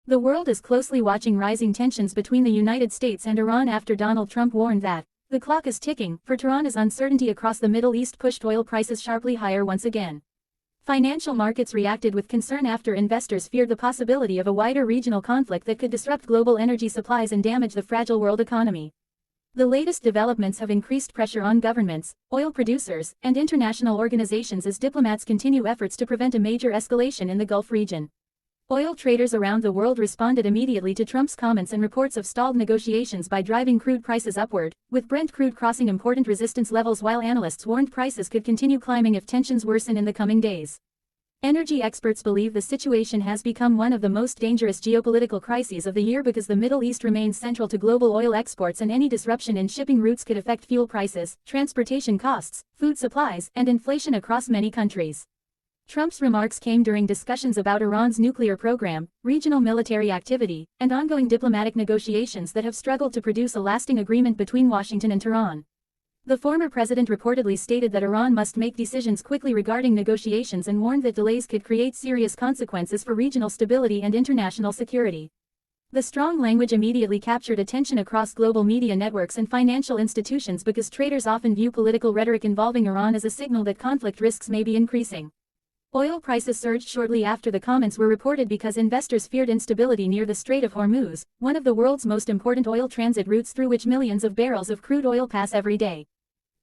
The world is closely watching rising tensions between the United States and Iran after Donald Trump warned that the clock is ticking for Tehran as uncertainty across the Middle East pushed oil prices sharply higher once again. Financial markets reacted with concern after investors feared the possibility of a wider regional conflict that could disrupt global energy supplies and damage the fragile world economy. The latest developments have increased pressure on governments, oil producers, and international organizations as diplomats continue efforts to prevent a major escalation in the Gulf region. Oil traders around the world responded immediately to Trump's comments and reports of stalled negotiations by driving crude prices upward, with Brent crude crossing important resistance levels while analysts warned prices could continue climbing if tensions worsen in the coming days. Energy experts believe the situation has become one of the most dangerous geopolitical crises of the year because the Middle East remains central to global oil exports and any disruption in shipping routes could affect fuel prices, transportation costs, food supplies, and inflation across many countries. Trump's remarks came during discussions about Iran's nuclear program, regional military activity, and ongoing diplomatic negotiations that have struggled to produce a lasting agreement between Washington and Tehran. The former president reportedly stated that Iran must make decisions quickly regarding negotiations and warned that delays could create serious consequences for regional stability and international security. The strong language immediately captured attention across global media networks and financial institutions because traders often view political rhetoric involving Iran as a signal that conflict risks may be increasing. Oil prices surged shortly after the comments were reported because investors feared instability near the Strait of Hormuz, one of the world's most important oil transit routes through which millions of barrels of crude oil pass every day.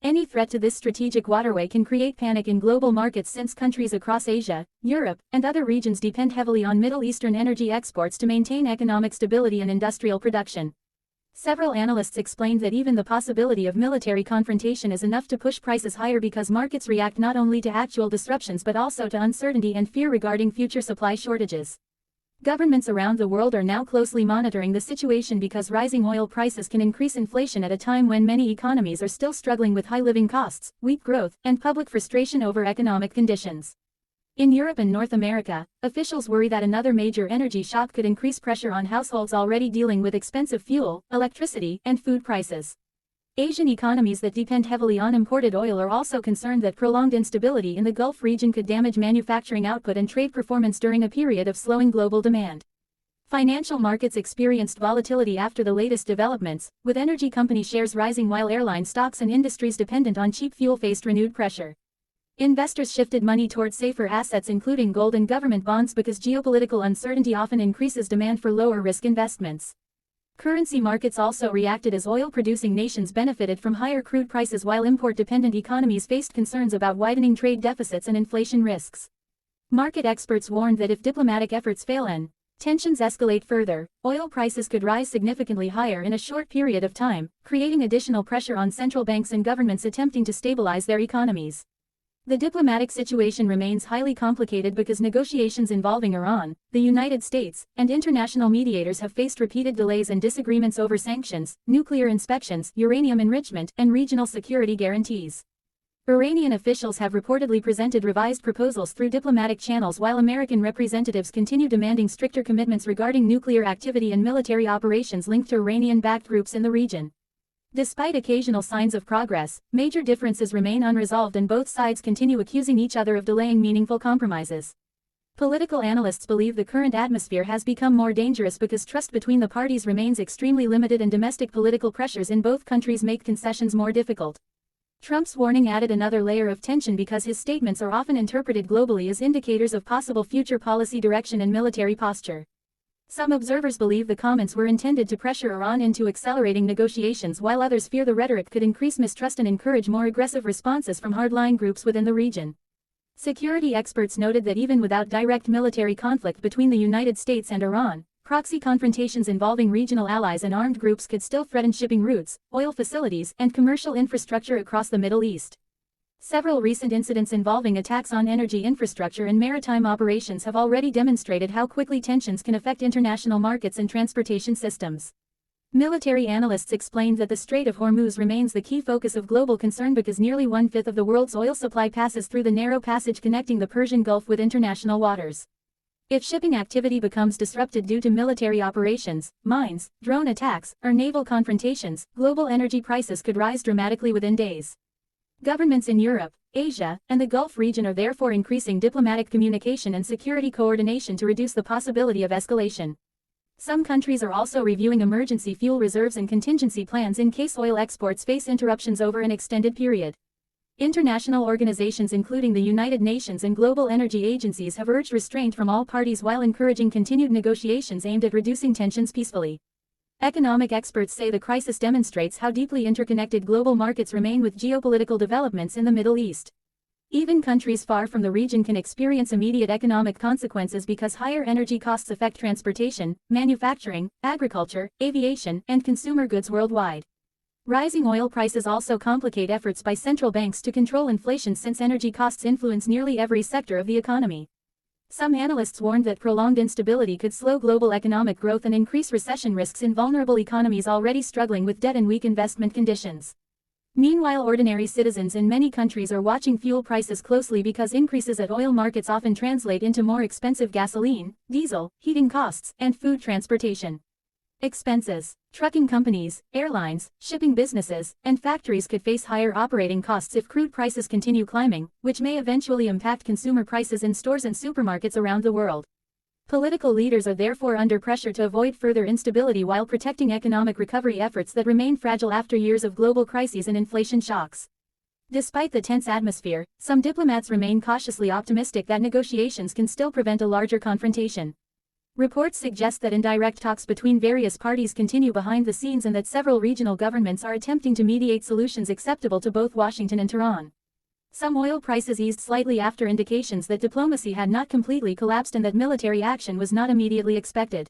Any threat to this strategic waterway can create panic in global markets since countries across Asia, Europe, and other regions depend heavily on Middle Eastern energy exports to maintain economic stability and industrial production. Several analysts explained that even the possibility of military confrontation is enough to push prices higher because markets react not only to actual disruptions but also to uncertainty and fear regarding future supply shortages. Governments around the world are now closely monitoring the situation because rising oil prices can increase inflation at a time when many economies are still struggling with high living costs, weak growth, and public frustration over economic conditions. In Europe and North America, officials worry that another major energy shock could increase pressure on households already dealing with expensive fuel, electricity, and food prices. Asian economies that depend heavily on imported oil are also concerned that prolonged instability in the Gulf region could damage manufacturing output and trade performance during a period of slowing global demand. Financial markets experienced volatility after the latest developments, with energy company shares rising while airline stocks and industries dependent on cheap fuel faced renewed pressure. Investors shifted money towards safer assets including gold and government bonds because geopolitical uncertainty often increases demand for lower-risk investments. Currency markets also reacted as oil-producing nations benefited from higher crude prices while import-dependent economies faced concerns about widening trade deficits and inflation risks. Market experts warned that if diplomatic efforts fail and tensions escalate further, oil prices could rise significantly higher in a short period of time, creating additional pressure on central banks and governments attempting to stabilize their economies. The diplomatic situation remains highly complicated because negotiations involving Iran, the United States, and international mediators have faced repeated delays and disagreements over sanctions, nuclear inspections, uranium enrichment, and regional security guarantees. Iranian officials have reportedly presented revised proposals through diplomatic channels while American representatives continue demanding stricter commitments regarding nuclear activity and military operations linked to Iranian-backed groups in the region. Despite occasional signs of progress, major differences remain unresolved and both sides continue accusing each other of delaying meaningful compromises. Political analysts believe the current atmosphere has become more dangerous because trust between the parties remains extremely limited and domestic political pressures in both countries make concessions more difficult. Trump's warning added another layer of tension because his statements are often interpreted globally as indicators of possible future policy direction and military posture. Some observers believe the comments were intended to pressure Iran into accelerating negotiations while others fear the rhetoric could increase mistrust and encourage more aggressive responses from hardline groups within the region. Security experts noted that even without direct military conflict between the United States and Iran, proxy confrontations involving regional allies and armed groups could still threaten shipping routes, oil facilities, and commercial infrastructure across the Middle East. Several recent incidents involving attacks on energy infrastructure and maritime operations have already demonstrated how quickly tensions can affect international markets and transportation systems. Military analysts explained that the Strait of Hormuz remains the key focus of global concern because nearly one-fifth of the world's oil supply passes through the narrow passage connecting the Persian Gulf with international waters. If shipping activity becomes disrupted due to military operations, mines, drone attacks, or naval confrontations, global energy prices could rise dramatically within days. Governments in Europe, Asia, and the Gulf region are therefore increasing diplomatic communication and security coordination to reduce the possibility of escalation. Some countries are also reviewing emergency fuel reserves and contingency plans in case oil exports face interruptions over an extended period. International organizations including the United Nations and global energy agencies have urged restraint from all parties while encouraging continued negotiations aimed at reducing tensions peacefully. Economic experts say the crisis demonstrates how deeply interconnected global markets remain with geopolitical developments in the Middle East. Even countries far from the region can experience immediate economic consequences because higher energy costs affect transportation, manufacturing, agriculture, aviation, and consumer goods worldwide. Rising oil prices also complicate efforts by central banks to control inflation since energy costs influence nearly every sector of the economy. Some analysts warned that prolonged instability could slow global economic growth and increase recession risks in vulnerable economies already struggling with debt and weak investment conditions. Meanwhile, ordinary citizens in many countries are watching fuel prices closely because increases at oil markets often translate into more expensive gasoline, diesel, heating costs, and food transportation expenses. Trucking companies, airlines, shipping businesses, and factories could face higher operating costs if crude prices continue climbing, which may eventually impact consumer prices in stores and supermarkets around the world. Political leaders are therefore under pressure to avoid further instability while protecting economic recovery efforts that remain fragile after years of global crises and inflation shocks. Despite the tense atmosphere, some diplomats remain cautiously optimistic that negotiations can still prevent a larger confrontation. Reports suggest that indirect talks between various parties continue behind the scenes and that several regional governments are attempting to mediate solutions acceptable to both Washington and Tehran. Some oil prices eased slightly after indications that diplomacy had not completely collapsed and that military action was not immediately expected.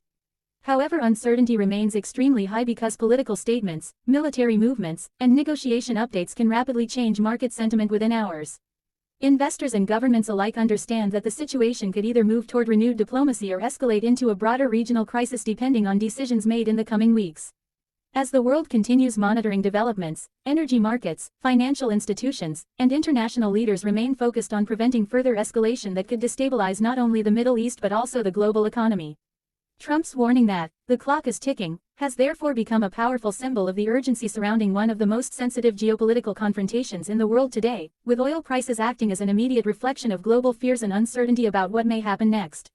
However, uncertainty remains extremely high because political statements, military movements, and negotiation updates can rapidly change market sentiment within hours. Investors and governments alike understand that the situation could either move toward renewed diplomacy or escalate into a broader regional crisis depending on decisions made in the coming weeks. As the world continues monitoring developments, energy markets, financial institutions, and international leaders remain focused on preventing further escalation that could destabilize not only the Middle East but also the global economy. Trump's warning that the clock is ticking has therefore become a powerful symbol of the urgency surrounding one of the most sensitive geopolitical confrontations in the world today, with oil prices acting as an immediate reflection of global fears and uncertainty about what may happen next.